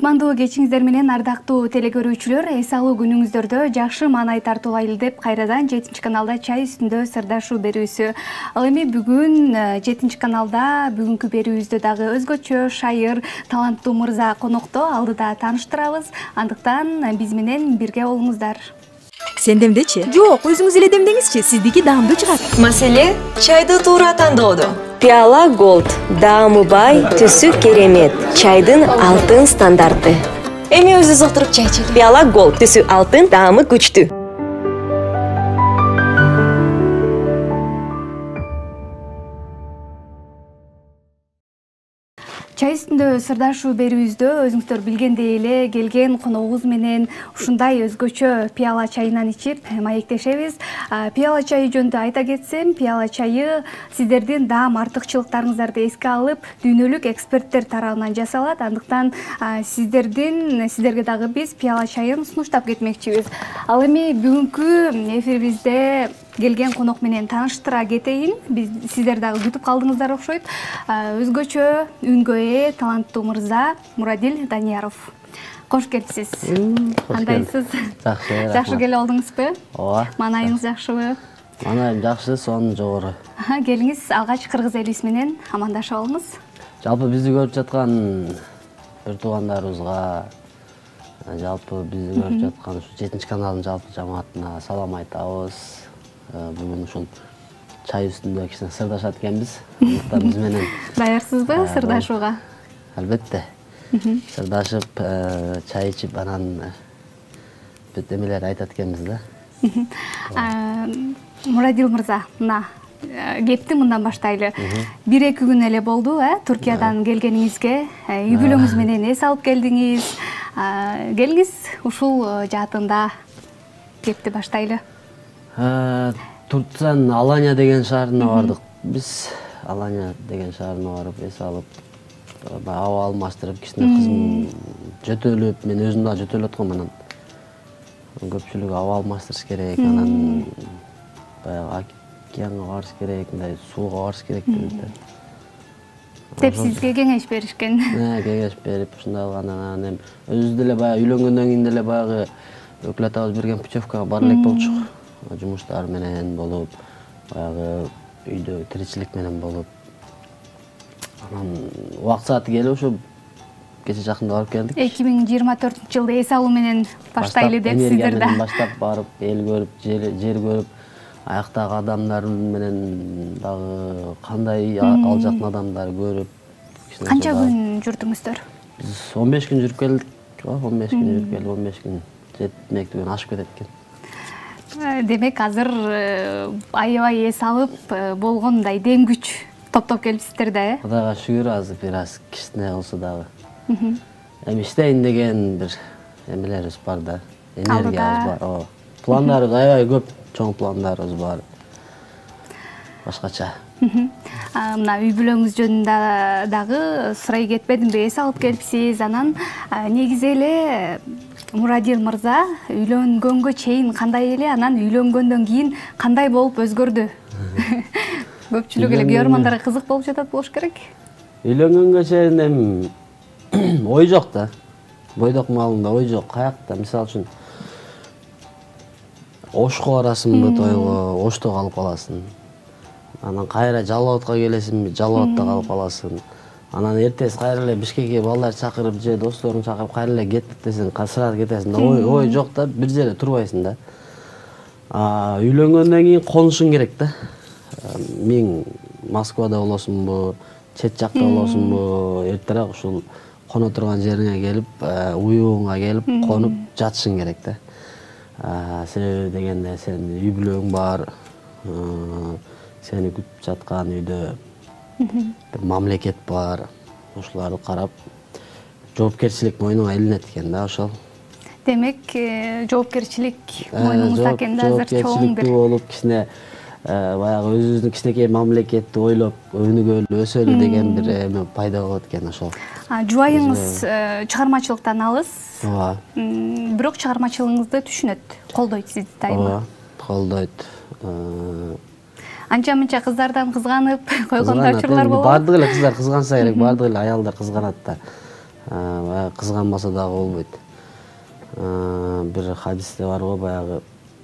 Кутмандуу кечиңиздер менен ардактуу телекөрүүчүлөр, эс алуу күнүңүздөрдө жакшы маанай тартуулайлы деп кайрадан 7 каналда чай үстүндө сырдашуу берүүсү. Ал эми бүгүн 7 каналда бүгүнкү берүүбүздө дагы өзгөчө шайыр, таланттуу мырза конокто, алдыда тааныштырабыз. Андыктан биз менен бирге болуңуздар. Сен демдечи? Жок, өзүңүз эле демдеңизчи, сиздики даамдуу чыгат. Маселе чайды туура тандоодо. Пиала Голд, даамы бай, түсү керемет, чайдын алтын стандарты. Эми өзүбүз отуруп чай ичели. Пиала Голд, түсү алтын, даамы күчтүү. Чай үстүндө сырдашуу берүүбүздө өзүңүздөр билгендей эле келген коногубуз менен ушундай өзгөчө пиала чайынан ичип маектешебиз. Пиала чайы жөнүндө айта кетсем, пиала чайы сиздердин даам артыкчылыктарыңыздарды эске алып, дүйнөлүк эксперттер тарабынан жасалат. Андыктан сиздерге дагы биз пиала чайын сунуштап кетмекчибиз. Ал эми бүгүнкү эфирибизде келген конок менен тааныштыра кетейин. Сиздер дагы күтүп калдыңыздар окшойт. Өзгөчө үнгө ээ таланттуу мырза Мурадил Данияров. Кош келипсиз. Кандайсыз? Жакшы. Жакшы келип алдыңызбы? Ооба. Маанайыңыз жакшыбы? Маанайым жакшы, сонун жогору. Келиңиз, алгач кыргыз элибиз менен амандашып алыңыз. Жалпы бизди көрүп жаткан бир туугандарыбызга, жалпы бизди көрүп жаткан ушу 7 каналдын жалпы жамаатына салам айтабыз. Бүгүн ушул чай үстүндө кичине сырдашат экенбиз. Андыктан биз менен даярсызбы сырдашууга? Албетте. Сырдашып, чай ичип, анан бүт эмелер айтат экенбиз да. Мурадил мырза, мына кепти мындан баштайлы. 1-2 күн эле болду, Туркиядан келгениңизге, үй бүлөңүз менен эс алып келдиңиз. Келиңиз, ушул жаатында кепти баштайлы. Турциян Алания деген шаарына бардык. Биз Алания деген шаарына барып эс алып, аба алмаштырып, кичине кызым жөтөлүп, мен өзүм да жөтөлүп аткам, анан көпчүлүгү аба алмаштырыш керек, анан баягы океанга барыш керек, мындай сууга барыш керек деп сизге кеңеш беришкен. Кеңеш берип, ушундай кылгандан анан өзүбүз деле баягы үйлөнгөндөн кийин деле баягы өкүл атабыз берген путевкага бара элек болчук. Жумуштар менен болуп, баягы үйдө тиричилик менен болуп. Анан убакыт сааты келип ушу кече жакында барып келдик. 2024-жылды эс алуу менен баштайлы деп сиздер да. Баштап барып, эл көрүп, жер көрүп, аяктагы адамдар менен дагы кандай ал жактын адамдары көрүп. Канча күн жүрдүңүздөр? Биз 15 күн жүрүп келдик. 15 күн жүрүп келдик, 15 күн жетмектигин ашып кетет экен. Демек, азыр аябай эс алып болгондой дем күч топтоп келипсиздер да, Кудайга шүгүр, азыр бир аз кичине болсо дагы. Эми иштейин деген бир эмелерибиз бар да, энергиябыз бар. Пландарыбыз аябай көп, чоң пландарыбыз бар. Башкача. Мына үй бүлөңүз жөнүндө дагы сурай кетпедимби, эс алып келипсиз. Анан негизи эле Мурадил мырза үйлөнгөнгө чейин кандай эле, анан үйлөнгөндөн кийин кандай болуп өзгөрдү? Көпчүлүк эле көрөрмандарга кызык болуп жатат болуш керек. Үйлөнгөнгө чейин эми ой жок да. Бойдок маалында ой жок. Каякта, мисалы үчүн Ошко барасыңбы тойго, Ошто калып каласың. Анан кайра Жалал абадка келесиңби, Жалал абадта калып каласың. Анан эртеси кайра эле Бишкекке балдарды чакырып же досторун чакырып кайра эле кеттик десең, сразу кетесиң да. Ой жок да, бир жерде турбайсың да. Үйлөнгөндөн кийин конушуң керек да. Мен Москвада болосуңбу, чет жакта болосуңбу, эртерээк ушул коно турган жериңе келип, уюуңа келип, конуп жатышың керек да. Себеби дегенде сен үй бүлөң бар, сени күтүп жаткан үйдө бир мамлекет бар. Ошолорду карап, жоопкерчилик мойнуңа илинет экен да, ошол. Демек, жоопкерчилик мойнуңузда экен да, азыр чоң бир. Жоопкерчиликтүү болуп, кичине баягы өзүбүздүн кичинекей мамлекетти ойлоп, өнүгөлү, өсөлү деген бир эме пайда болот экен ошол. Жубайыңыз чыгармачылыктан алыс. Ооба. Бирок чыгармачылыгыңызды түшүнөт, колдойт сизди дайыма. Ооба, колдойт. Анча-мынча кыздардан кызганып койгон да учурлар болот. Бардык эле кыздар кызганса керек, бардык эле аялдар кызганат да. баягы кызганбаса дагы болбойт. Бир хадисте бар го, баягы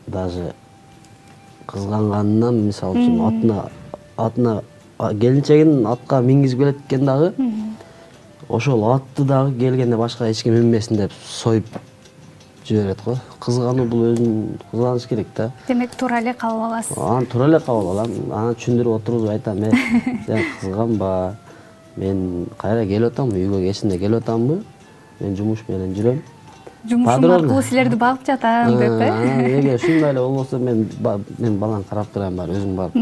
даже кызганганынан мисалы үчүн атына келинчегин атка мингизип келет экен дагы, ошол атты дагы келгенде башка эч ким минбесин деп союп жиберет го. Кызгануу бул өзүн кызганыш керек да. Демек туура эле кабыл аласыз. Аны туура эле кабыл алам. Аны түшүндүрүп отургузуп айтам, сен кызганба. Мен кайра келип атамбы, үйгө кечинде келип атамбы. Мен жумуш менен жүрөм. Жумушум аркылуу силерди багып жатам деп, Эгер ушундай эле болбосо мен баланы карап турам, бар өзүң барып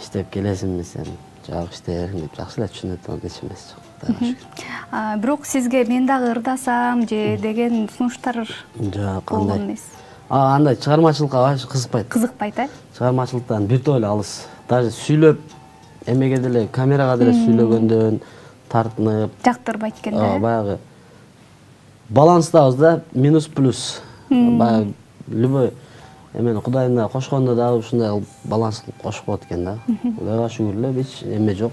иштеп келесиңби сен, жак иштейсиң деп жакшы эле түшүнөт, аны эч эмес жок. Бирок сизге мен дагы ырдасам же деген сунуштар жок, болгон эмес. Андай чыгармачылыкка вообще кызыкпайт. Кызыкпайт, Чыгармачылыктан биртөө эле алыс. Даже сүйлөп эмеге деле, камерага деле сүйлөгөндөн тартынып, жактырбайт экен да. Баягы баланстабыз да, минус плюс. Баягы любой эмени Кудайым кошкондо дагы ушундай баланс кошуп коет экен да. Кудайга шүгүр эле, эч эме жок.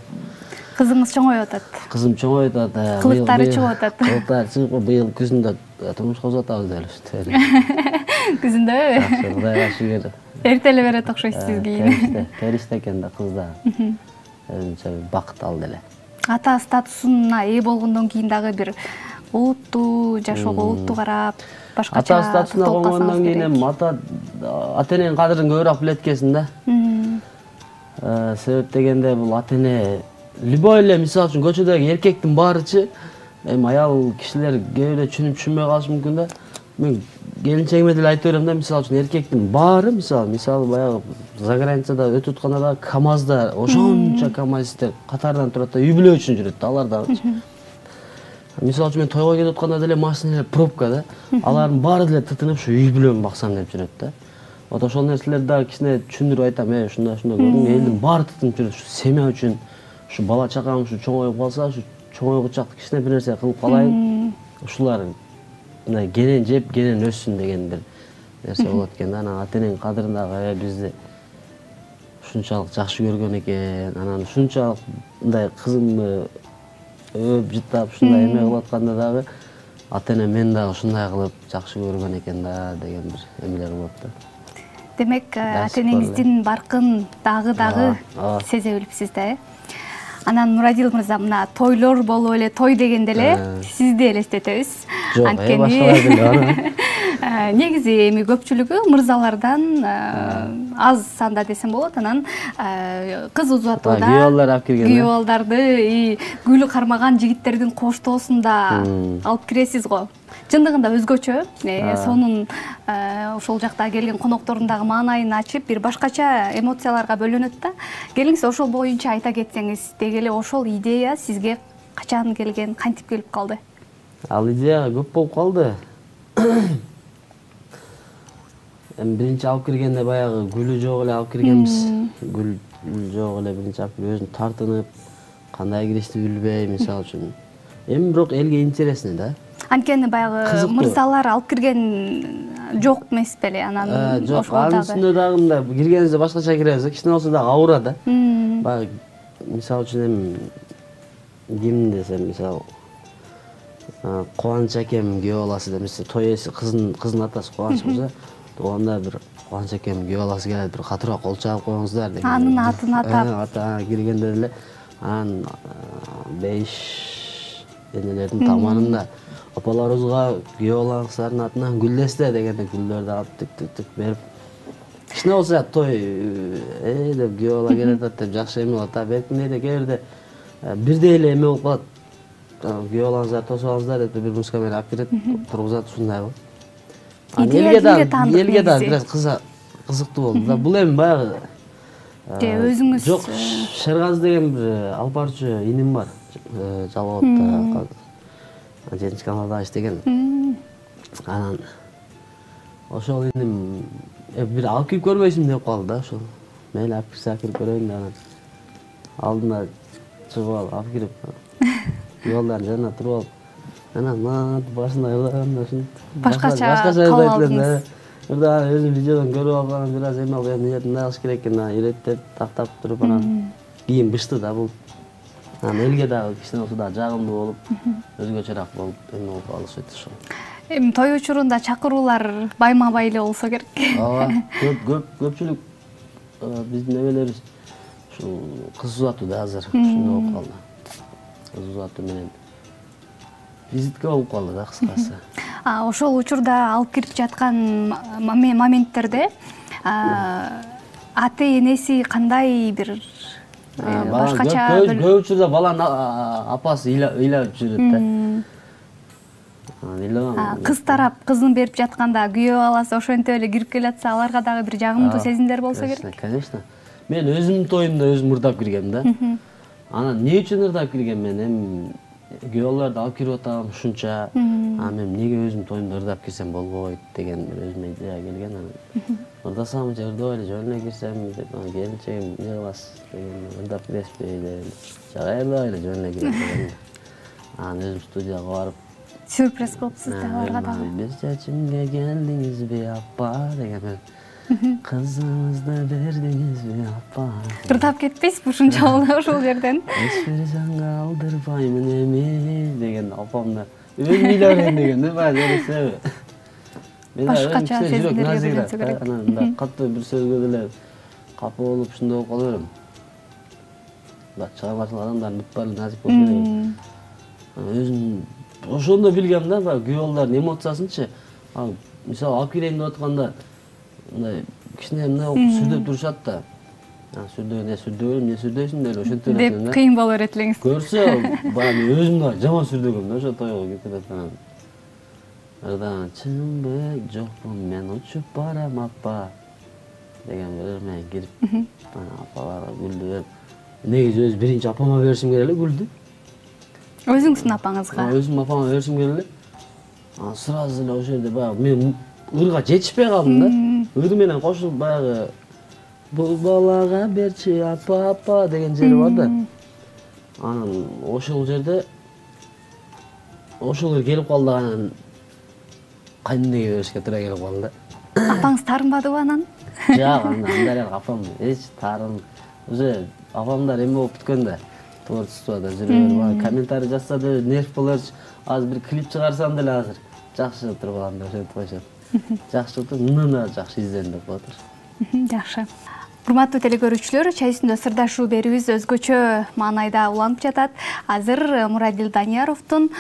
Кызыңыз чоңоюп атат. Кызым чоңоюп атат. Кылыктары чыгып атат. Кылыктары чыгып, быйыл күзүндө турмушка чыгып атабыз деле. Күзүндө Кудайга шүгүр. эрте эле берет окшойт сизге. Периште экен да кыз да. Өзүнчө бакыт алды эле. Ата статусуна ээ болгондон кийин дагы бир улутту жашоого, улутту карап, башкача Ата статусуна койгондон кийин эми ата-эненин кадырын көбүрөөк билет экенсиң да. Себеп дегенде бул ата-эне любой эле, мисалы үчүн көчөдөгү эркектин баарычы, эми аял кишилер кээ бирде түшүнбөй калышы мүмкүн да. Мен келинчегиме деле айтып берем да, мисалы үчүн эркектин баары, мисалы баягы заграницада өтүп атканда да КамАЗда ошончо КамАЗистер катардан турат да, үй бүлө үчүн жүрөт да алар дагы. Мисалы үчүн мен тойго кетип атканда деле машиналар пробка да, алардын баары деле тытынып ушу үй бүлөмү баксам деп жүрөт да. Вот ошол нерселерди дагы кичине түшүндүрүп айтам, ушундай көрдүң, элдин баары тытынып жүрөт, ушу семья үчүн, ушу бала чакам ушу чоңоюп калса, ушу чоңойгучак кичине бир нерсе кылып калайын, ушулар мындай кенен жеп, кенен өссүн деген бир нерсе болот экен да. Анан ата-эненин кадырын дагы бизди ушунчалык жакшы көргөн экен, анан ушунчалык мындай кызымды өөп жыттап ушундай эме кылып атканда дагы ата-энем мен дагы ушундай кылып жакшы көргөн экен да деген бир эмелер болот да. Демек, ата-энеңиздин баркын дагы сезе билипсиз да, Анан Нурадил мырза, мына тойлор болуп эле, той дегенде эле сизди элестетебиз. Жок, башкалар деле. Негизи эми көпчүлүгү мырзалардан аз санда десем болот, анан кыз узатууда күйөөлөр алып кирген. Күйөөлдарды гүлү кармаган жигиттердин коштоосунда алып киресиз го. Чындыгында өзгөчө, сонун ошол жакта келген коноктордун дагы маанайын ачып, бир башкача эмоцияларга бөлөнөт да. Келиңиз ошол боюнча айта кетсеңиз, деги эле ошол идея сизге качан келген, кантип келип калды? Ал идея көп болуп калды. Эми биринчи алып киргенде баягы гүлү жок эле алып киргенбиз. Гүл жок эле биринчи алып кирип өзүн тартынып, кандай киришти билбей, мисалы үчүн. Эми бирок элге интересный да. Анткени баягы мырзалар алып кирген жок эмес беле, анан жок, анын үстүндө дагы мындай киргенибизде башкача киребиз, кичине болсо дагы аура да. Баягы мисалы үчүн эми ким десем, мисалы Кубаныч акем күйөө баласы демесе, той ээси кыздын атасы Кубаныч болсо, анда бир Кубаныч акем күйөө баласы келет, бир катуураак кол чабып коюңуздар деген. Анын атын атап. Ата киргенде эле анан 5 энелердин таманында апаларыбызга күйөө балаңыздардын атынан гүлдесте дегенде гүлдөрдү алып тик берип. Кичине болсо той деп күйөө бала келет деп жакшы эме болот. Беркиндейде кээ бирдей эле эме болуп калат. Күйөө балаңыздар тосуп алыңыздар деп бир муска менен алып кирет, тургузат, ушундай болот. Элге да бир кызыктуу болду да. Бул эми баягы өзүңүз жок, Шергаз деген бир алып барчу иним бар. Жалалотто жетинчи каналда иштеген. Анан ошол иним бир алып кирип көрбөйсүңбү деп калды да, ошол. Мейли алып кирип көрөйүн деп анан алдына чыгып алып кирип жолдардын жанына туруп алып, анан башында ырдаганда ушинтип башкача кабыл алдыңыз. Ырда өзүм видеодон көрүп алган, бир аз эме алып, эмне кылыш керек экен, иреттеп, тактап туруп анан кийин бышты да бул. Анан элге дагы кичине болсо да жагымдуу болуп, өзгөчөрөөк болуп, эме болуп алышат ошол. Эми той учурунда чакыруулар байма-бай эле болсо керек. Ооба, көпчүлүк биздин эмелерибиз ушул кыз убатуу да азыр ушундай болуп калды. Кыз убатуу менен визитке болуп калды да кыскасы. Ошол учурда алып кирип жаткан моменттерде ата энеси кандай бир башкача көп учурда баланын апасы ыйлап жүрөт да. Кыз тарап кызын берип жатканда күйөө баласы ошентип эле кирип келатса, аларга дагы бир жагымдуу сезимдер болсо керек. Конечно. Мен өзүмдүн тоюмда өзүм ырдап киргем да. Анан эмне үчүн ырдап киргем мен? Эми күйөөлөрдү алып кирип атам ушунча. Мен эмнеге өзүмдүн тоюмда ырдап кирсем болбойт деген бир өзүмө идея келген. Анан ырдасам же ырдап эле жөн эле кирсем деп, келинчегим эмне кыласыз деген, ырдап киресизби деп. Жага ырдап эле жөн эле кирет деген. Анан өзүм студияга барып сюрприз кылыпсыз да аларга дагы. Биз чечимге келдиңизби апа деген. Кызыңызды бердиңизби апа. Ырдап кетпейсизби ушунча ошол жерден? Эч бир жанга алдырбаймын эми деген апам да өзүм ыйлап деген да баягы жересеби. Башкача сезимдерге бөлөнсө керек. Анан мындай катуу бир сөзгө деле капа болуп ушундай болуп кала берем. Чыгармачыл адамдардын бүт баары назип болуш керек. Өзүм ошондо билгем да, баягы күйөөлөрдүн эмоциясынчы. Мисалы алып кирейин деп атканда мындай кичине эмне болуп сүрдөп турушат да. Сүрдөйсүң деп ошентип деп кыйын боло берет элеңиз. Көрсө, баягы өзүм да жаман сүрдөгөм да ошо тойго кетип аткан. Ырдан чынбы жокпу мен учуп барам апа деген бир ыр менен кирип, апалар күлдү. Негизи өзү биринчи апама беришим керек эле күлдү. Өзүңүздүн апаңызга? Өзүм апама беришим керек эле. Сразу эле ошол жерде баягы мен ырга жетишпей калдым да. Ыр менен кошулуп баягы бул балага берчи апа деген жери бар да. Анан ошол жерде ошол келип калды, анан кайненеге беришке туура келип калды. Апаңыз таарынбадыбы анан? Жок, андай эле апам эч таарын. Уже апамдар эме болуп бүткөн да. Творчествода жүрөбөр, комментарий жазса да нерв болорчу. Азыр бир клип чыгарсам деле азыр жакшы туруп алам деп ошентип коюшат. Жакшы туруп, мындан жакшы изден деп атат. Жакшы. Урматтуу телекөрүүчүлөр, чай үстүндө сырдашуу берүүбүз өзгөчө маанайда уланып жатат. Азыр Мурадил Данияровдун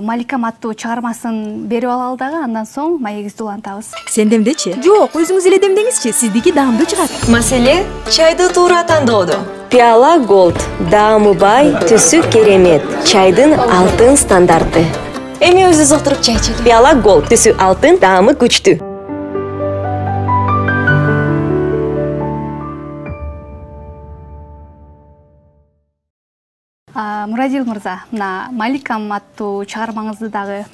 Маликам аттуу чыгармасын берип алалы дагы, андан соң маегибизди улантабыз. Сендемдечи? Жок, өзүңүз эле демдеңизчи, сиздики даамдуу чыгат. Маселе чайды туура тандоодо. Пиала Gold, даамы бай, түсү керемет, чайдын алтын стандарты. Эми өзүбүз отуруп чай ичели. Пиала Gold, түсү алтын, даамы күчтүү. Мурадил мырза, мына Маликам аттуу чыгармаңызды дагы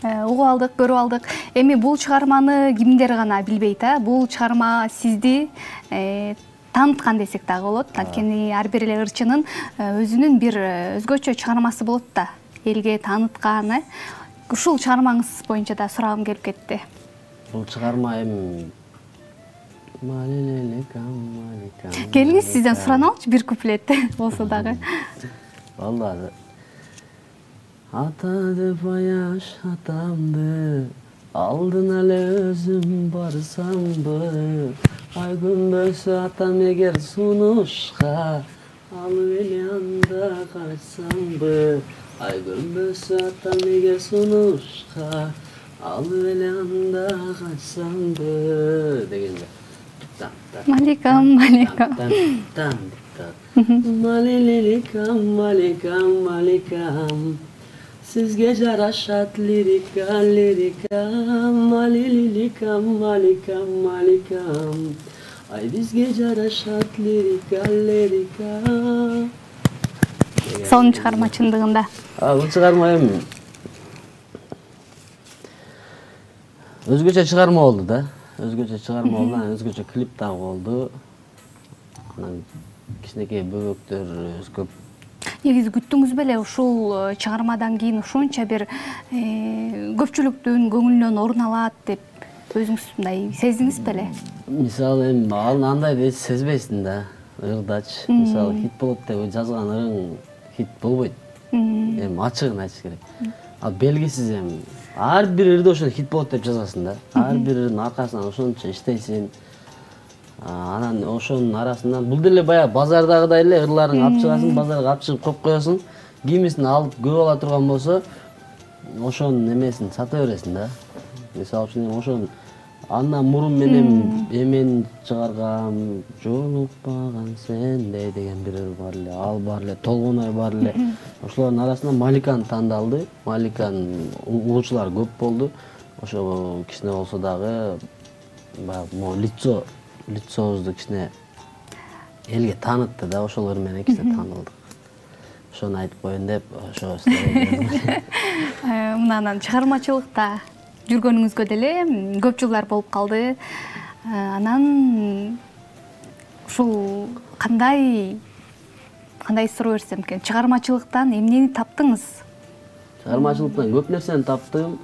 угуп алдык, көрүп алдык. Эми бул чыгарманы кимдер гана билбейт, бул чыгарма сизди таныткан десек дагы болот. Анткени ар бир эле ырчынын өзүнүн бир өзгөчө чыгармасы болот да, элге тааныткан. Ушул чыгармаңыз боюнча да сурагым келип кетти. Бул чыгарма эми Келиңиз сизден сураналычы бир куплет болсо дагы. Vallahi ata деп аяш атамды алдын эле өзүм барсамбы, ай күнбөсө атам эгер сунушка алып эле анда качсамбы, ай күнбөсө атам эгер сунушка алып эле анда качсамбы дегенде. Маликам, Маликам. Маликам, Маликам, Маликам, sizge жарашат лирика, лирика, Маликам, Маликам, Маликам, ай бизге жарашат лирика, лирика. Сонун чыгарма чындыгында. Бул чыгарма эми өзгөчө чыгарма болду да. Өзгөчө чыгарма болду, өзгөчө клип дагы болду. Анан кичинекей бөбөктөр көп. Негизи күттүңүз беле ушул чыгармадан кийин ушунча бир көпчүлүктүн көңүлүнөн орун алат деп өзүңүз мындай сездиңиз беле? Мисалы андай сезбейсиң да, ырдач. Мисалы хит болот деп жазган ырың хит болбойт. Эми ачыгын айтыш керек. Ал белгисиз эми ар бир ырда ошо хит болот деп жазасың да. Ар бир ырдын аркасынан ошончо иштейсиң. Анан ошонун арасынан бул деле баягы базардагыдай эле ырларын алып чыгасың, базарга алып чыгып коюп коесуң. Кимисин алып көп ала турган болсо, ошонун эмесин сата бересиң да. Мисалы үчүн ошон андан мурун менен эмен чыгарган жолукпаган сендей деген бир ыр бар эле, ал бар эле, Толгоной бар эле. Ошолордун арасынан Маликаны тандалды. Маликанын угуучулары көп болду. Ошо кичине болсо дагы баягы могу лицобузду кичине элге таанытты да, ошолор менен кичине таанылдык. Ошону айтып коеюн деп ошо Мынанан чыгармачылыкта жүргөнүңүзгө деле көп жылдар болуп калды. Анан ушул кандай суроо берсем экен, чыгармачылыктан эмнени таптыңыз? Чыгармачылыктан көп нерсени таптым.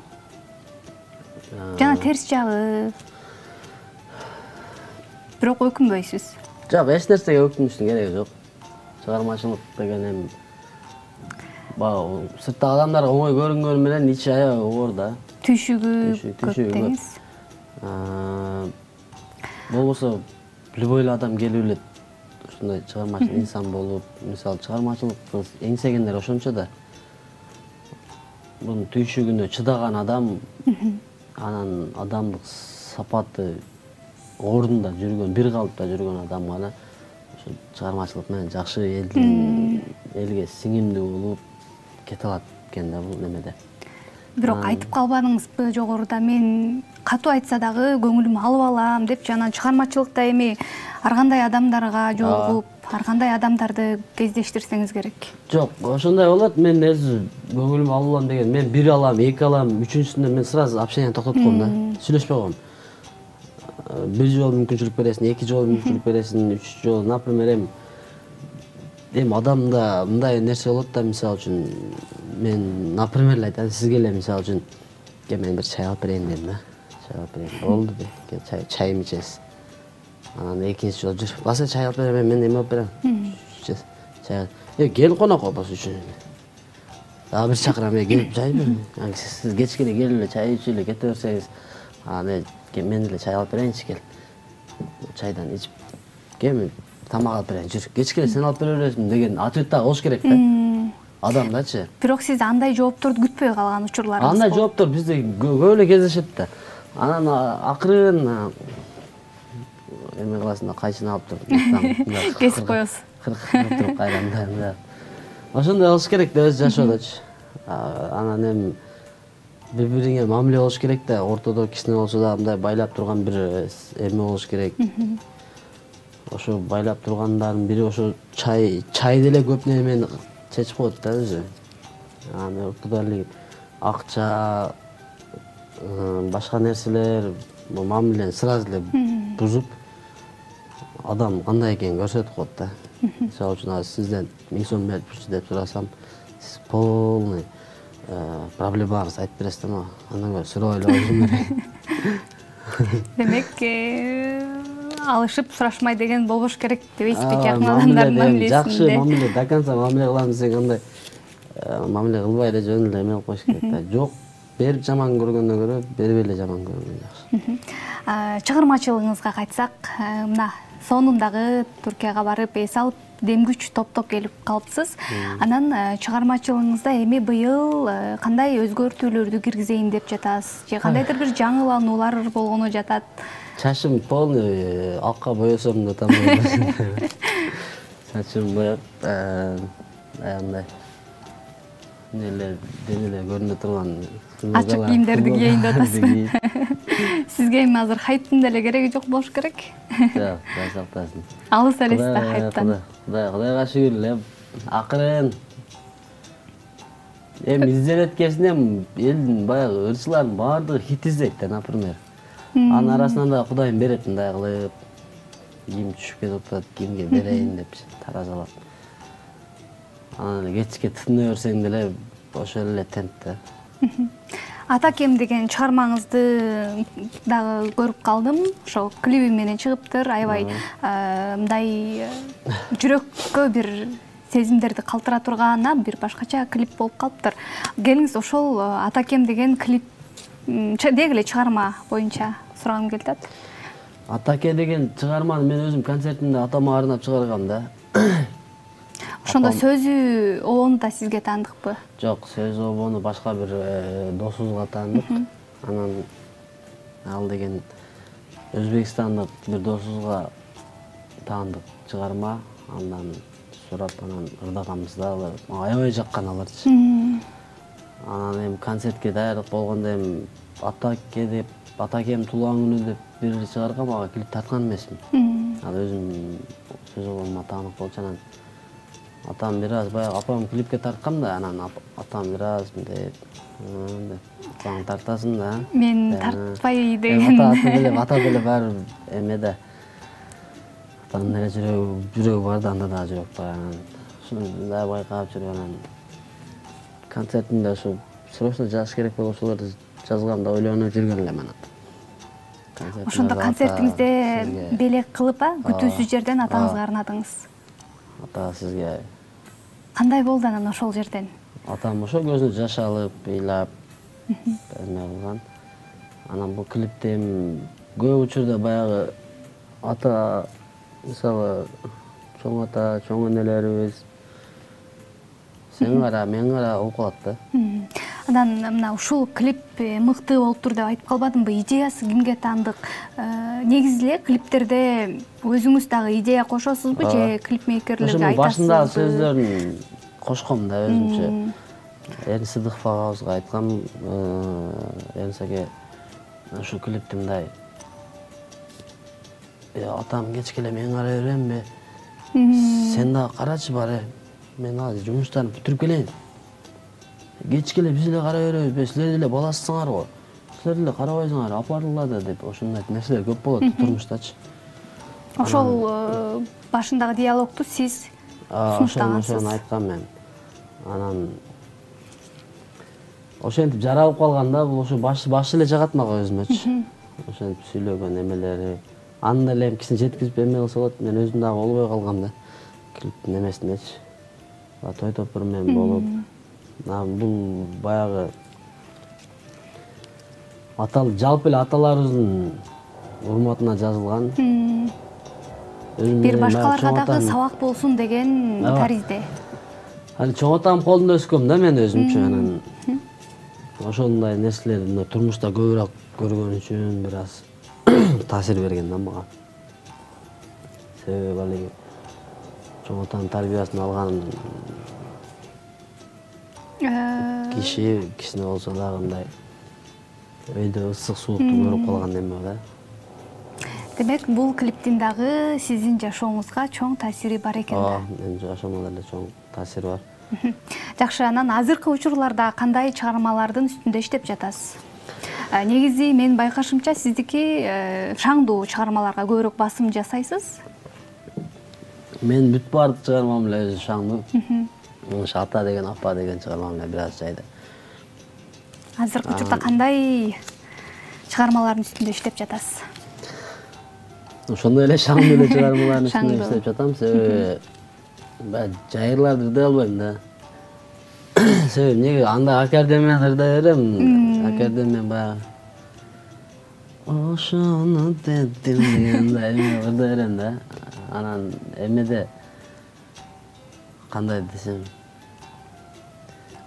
Жана терс жагы. Бирок өкүнбөйсүз. Жок, эч нерсеге өкүнүштүн кереги жок. Чыгармачылык деген эми сырттагы адамдарга оңой көрүнгөнү менен ичи аябай оор да. Түйшүгү көп деңиз. Болбосо любой адам келип эле ушундай чыгармачыл инсан болуп, мисалы чыгармачылыкты эңсегендер ошончо да. Бунун түйшүгүнө чыдаган адам, анан адамдык сапаты ордунда жүргөн, бир калыпта жүргөн адам гана ошо чыгармачылык менен жакшы элге сиңимдүү болуп кете алат экен да бул немеде. Бирок айтып калбадыңызбы жогоруда, мен катуу айтса дагы көңүлүм алып алам деп, жана чыгармачылыкта эми ар кандай адамдарга жолугуп, ар кандай адамдарды кездештирсеңиз керек. Жок, ошондой болот. Мен өзү көңүлүм алып алам деген, мен бир алам, эки алам, үчүнчүсүндө мен сразу общение токтотуп коем да. Сүйлөшпөй коем. Бир жолу мүмкүнчүлүк бересиң, эки жолу мүмкүнчүлүк бересиң, үч жолу, например, эми адамда мындай нерсе болот да, мисалы үчүн мен например айтайын, сизге эле мисалы үчүн мен бир чай алып берейин дедим да. Чай алып берейин. Болду де. Чайым ичесиз. Анан экинчи жолу жүр. Баса чай алып берем, мен эме алып берем. Чай. Кел конокко болсо үчүн. Дагы бир чакырам, келип чай бер. Сиз кечкене келип эле чай ичип эле кете берсеңиз, мен эле чай алып берейинчи, кел. Чайдан ичип, кел мен тамак алып берейин, жүр. Кечкене сен алып бере бересиң деген ответ дагы болуш керек да. Адамдачы. Бирок сиз андай жоопторду күтпөй калган учурларыңыз болду. Андай жооптор бизде көп эле кездешет да. Анан акырын эме кыласың да, кайчыны алып туруп кесип коесуз. Туруп кайранда. Ошондой болуш керек да, өз жашоодочу. Анан эми бири-бириңе мамиле болуш керек да, ортодо кичине болсо да мындай байлап турган бир эме болуш керек. Ошо байлап тургандардын бири ошо чай деле көп немени чечип коет да өзү. Анан ортодо эле акча, башка нерселер, мамилени сразу эле бузуп, адам кандай экенин көрсөтүп коет да. Мисалы үчүн сизден 1000 сом берип жүрчү деп сурасам, сиз полный проблемаңызды айтып бересиз да, андан көрө сурабай эле коюшуң керек. Демек, алышып сурашмай деген болбош керек дебейсизби? Жакын адамдардын мамилесинде. Жакшы мамиле, до конца мамиле кылам десең, андай мамиле кылбай эле жөн эле эме кылып коюш керек да. Жок, берип жаман көргөндөн көрө бербей эле жаман көргөн жакшы. Чыгармачылыгыңызга кайтсак, мына сонундагы Түркияга барып эс алып, демгүч топтоп келип калыпсыз. Анан чыгармачылыгыңызда эми быйыл кандай өзгөртүүлөрдү киргизейин деп жатасыз? Же кандайдыр бир жаңылануулар болгону жатат? Чачым полный акка боесом да тамам. Чачым боеп, андай денелер көрүнө турган ачык кийимдерди кийейин деп атасыз. Сизге эми азыр хайптын деле кереги жок болуш керек. Жок, Кудай сактасын. Алыс элесиз да хайптан. Кудайга шүгүр эле акырын эми изделеткесин эми элдин баягы ырчылардын баардыгы хит издейт да, например. Анын арасынан да Кудайым берет мындай кылып, ким түшүп кетип атат, кимге берейин деп таразалап. Анан кечке тытына берсең деле ошо эле тент да. Атакем деген чыгармаңызды дагы көрүп калдым. Ошо клиби менен чыгыптыр, аябай мындай жүрөккө бир сезимдерди калтыра турган бир башкача клип болуп калыптыр. Келиңиз ошол Атакем деген клип деги эле чыгарма боюнча сураганым келип атат. Атаке деген чыгарманы мен өзүм концертимде атама арнап чыгаргам да. Ошондо сөзү обону да сизге таандыкпы? Жок, сөзү обону башка бир досубузга таандык. Анан ал деген Өзбекстандык бир досубузга таандык чыгарма. Андан сурап анан ырдаганбыз да, алар аябай жаккан аларчы. Анан эми концертке даярдык болгондо эми Атаке деп, Атакем туулган күнү деп бир чыгаргам, ага клип тарткан эмесмин. Ал өзүм сөз обонума таандык болчу. Анан атам бир аз баягы апам клипке тарткан да, анан атам бир аз мындай атаң тартасың да. Мен тартпай деген. Ата деле баары эме да. Атанын эле жүрөгү бар да, анда да жүрөк бар. Анан ушуну да байкап жүрүп анан концертимде ушу срочно жазыш керек болуп ошолорду жазгам да, ойлонуп жүргөн элем анан. Ошондо концертиңизде белек кылып, күтүүсүз жерден атаңызга арнадыңыз. Ата сизге Кандай болду анан ошол жерден? Атам ошо көзүнө жаш алып, ыйлап, эме кылган. Анан бул клипте көп учурда баягы ата, мисалы, чоң ата, чоң энелерибиз сен кара, мен кара болуп калат да. Анан мына ушул клип мыкты болуптур деп айтып калбадымбы? Идеясы кимге таандык? Негизи эле клиптерде өзүңүз дагы идея кошосузбу же клипмейкерлерге айтасызбы? Башында сөздөрүн кошком да өзүмчө. Эрин Сыдыков агабызга айткам, Эринсаке ушу клипти мындай атам кечке эле мен карай беремби? Сен дагы карачы бары. Мен азыр жумуштарымды бүтүрүп келейин. Кечке эле биз эле карай беребиз, силер деле баласысыңар го. Силер деле карабайсыңар, апарыла да деп ошондой нерселер көп болот турмуштачы. Ошол башындагы диалогту сиз сунуштагансыз. Ошону айткам мен. Анан ошентип жаралып калган да, бул ошо баш эле жагат мага өзүмөчү. Ошентип сүйлөгөн эмелери. Аны деле кичине жеткизип эме кылса болот. Мен өзүм дагы болбой калгам да. Клиптин эмесиндечи. Той топур менен болуп. Бул баягы жалпы эле аталарыбыздын урматына жазылган. Бир башкаларга дагы сабак болсун деген таризде. Чоң атам колунда өскөм да мен өзүмчө. Анан ошондой нерселерди турмушта көбүрөөк көргөн үчүн бир аз таасир берген да мага. Себеби ал чоң атанын тарбиясын алган кишине болсо дагы мындай өйдө ысык суукту көрүп калган эме да. Демек, бул клиптин дагы сиздин жашооңузга чоң таасири бар экен да. Менин жашоомо деле чоң таасири бар. Жакшы, анан азыркы учурларда кандай чыгармалардын үстүндө иштеп жатасыз? Негизи менин байкашымча сиздики шаңдуу чыгармаларга көбүрөөк басым жасайсыз? Мен бүт баардык чыгармам эле өзү шаңдуу. Ата деген, апа деген чыгармам эле бир аз жайда. Азыркы учурда кандай чыгармалардын үстүндө иштеп жатасыз? Ошондой эле шаңдуу эле чыгармалардын үстүндө иштеп жатам. Себеби жайырларды ырдай албайм да. Себеби неге анда аккордеон менен ырдай берем. Аккордеон менен баягы ошону дедим дегендей ырдай берем да. Анан эмеде кандай десем,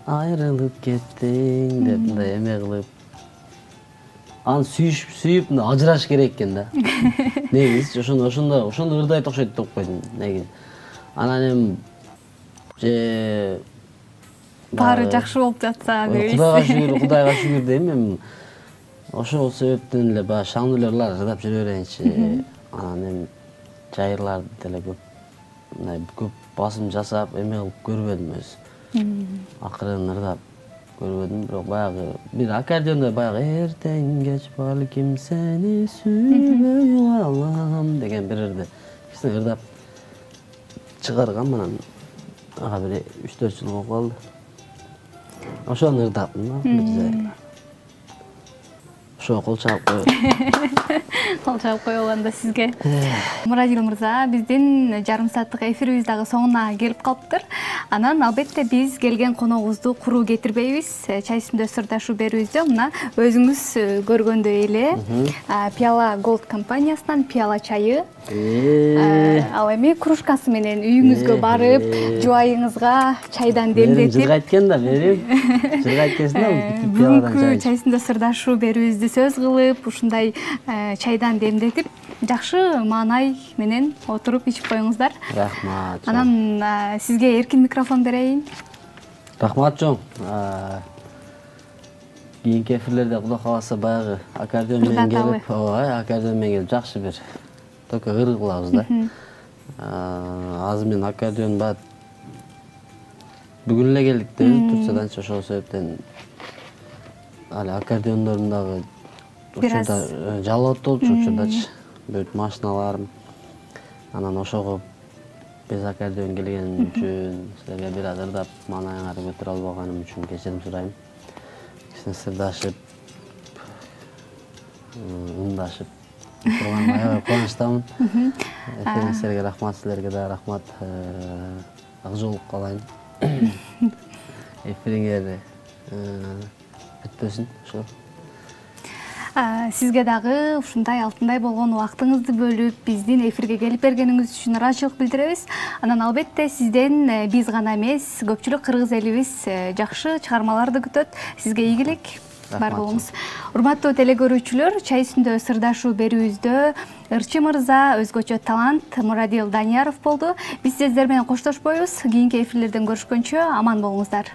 айрылып кеттиң деп мындай эме кылып, аны сүйүп ажыраш керек экен да. Негизи ошондо ырдайт окшойт деп койдум негизи. Анан эми же баары жакшы болуп жатса дейбиз. Кудайга шүгүр дейм эми. Ошол себептен эле баягы шаңдуу эле ырдап жүрө берейинчи. Анан эми жайырларды деле көп басым жасап эме кылып көрбөдүм өзү. Акырын ырдап көрбөдүм, бирок баягы бир аккордеондо баягы эртең кеч балким сени сүйбөй калам деген бир ырды кичине ырдап чыгаргам. Анан ага бир 3-4 жыл болуп калды. Ошону ырдапмын да. ошо кол чалып коет. Кол чалып койгондо сизге. Мурадил мырза, биздин жарым сааттык эфирибиз дагы соңуна келип калыптыр. Анан албетте биз келген коногубузду куру кетирбейбиз. Чай үстүндө сырдашуу берүүбүздө мына өзүңүз көргөндөй эле Пиала Gold компаниясынан пиала чайы. Ал эми кружкасы менен үйүңүзгө барып, жубайыңызга чайдан демдетип. Жырга айткен да берем. Жырга айткенсиң да пиаладан чай. Чай үстүндө сырдашуу берүүбүздү сөз кылып, ушундай чайдан демдетип, жакшы маанай менен отуруп ичип коюңуздар. Рахмат. Анан сизге эркин микрофон берейин. Рахмат чоң. Кийинки эфирлерде Кудай кааласа баягы аккордеон менен келип, аккордеон менен келип жакшы бир только ыр кылабыз да. Азыр мен аккордеон бат бүгүн эле келдик да, Турциядан ошол себептен али аккордеондордун дагы учурда жалоот болчу учурдачы. Бүт машиналарым. Анан ошого без аккордеон келген үчүн силерге бир аз ырдап маанайыңарды көтөрө албаганым үчүн кечирим сурайм. Кичине сырдашып, ымдашып турганга аябай кубанычтамын. Силерге рахмат, силерге да рахмат. Ак жолук каалайм. Эфириңер бүтпөсүн ошол. Сизге дагы ушундай алтындай болгон убактыңызды бөлүп, биздин эфирге келип бергениңиз үчүн ыраазычылык билдиребиз. Анан албетте сизден биз гана эмес, көпчүлүк кыргыз элибиз жакшы чыгармаларды күтөт. Сизге ийгилик. Бар болуңуз. Урматтуу телекөрүүчүлөр, чай үстүндө сырдашуу берүүбүздө ырчы мырза, өзгөчө талант Мурадил Данияров болду. Биз сиздер менен коштошпойбуз. Кийинки эфирлерден көрүшкөнчө аман болуңуздар.